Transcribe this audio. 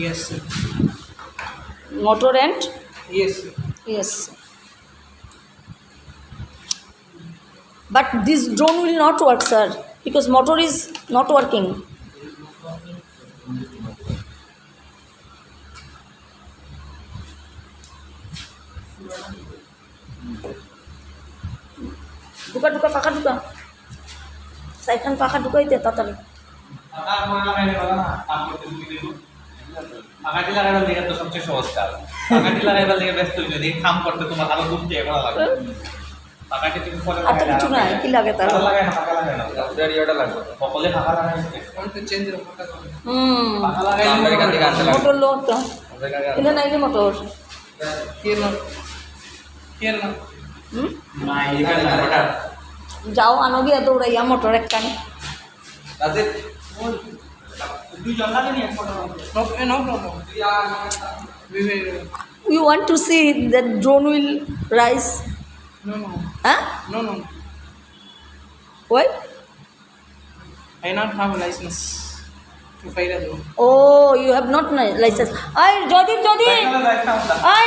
Yes. Motor and Yes. yes. But this drone will not work, sir, because motor is not working. ঢুকা ঢুকা পাখা ঢুকা সাইখান পাখা ঢুকাইতে তাড়াতাড়ি পাকাটি লাগাইবার দিকে তো সবচেয়ে সহজ কাজ। পাকাটি লাগাইবার দিকে ব্যস্ত হইছো, এই কাম করতে তোমার আরো দূর থেকে করা লাগবে। পাকাটি তুমি পরে আর তো কিছু নাই কি লাগে তার পাকা লাগাই না, পাকা লাগাই না। ওটার ইয়েটা লাগবে। সকলে পাকা লাগাই। Want to change the motor? পাকা লাগাইলে এখান থেকে আসতে লাগবে। মোটর লো তো এটা নাই রে motor Here now. Here now. না, এখানে না, ওটা। যাও আনো গিয়া দৌড়াইয়া মোটর একখান তাতে দুই জন লাগে নি এক photo. No problem. We will. you want to see that drone will rise No. huh No. why I not have a license to fly the drone. oh you have not license ay jodi যাইতে হবে, যাইতে হবে। ay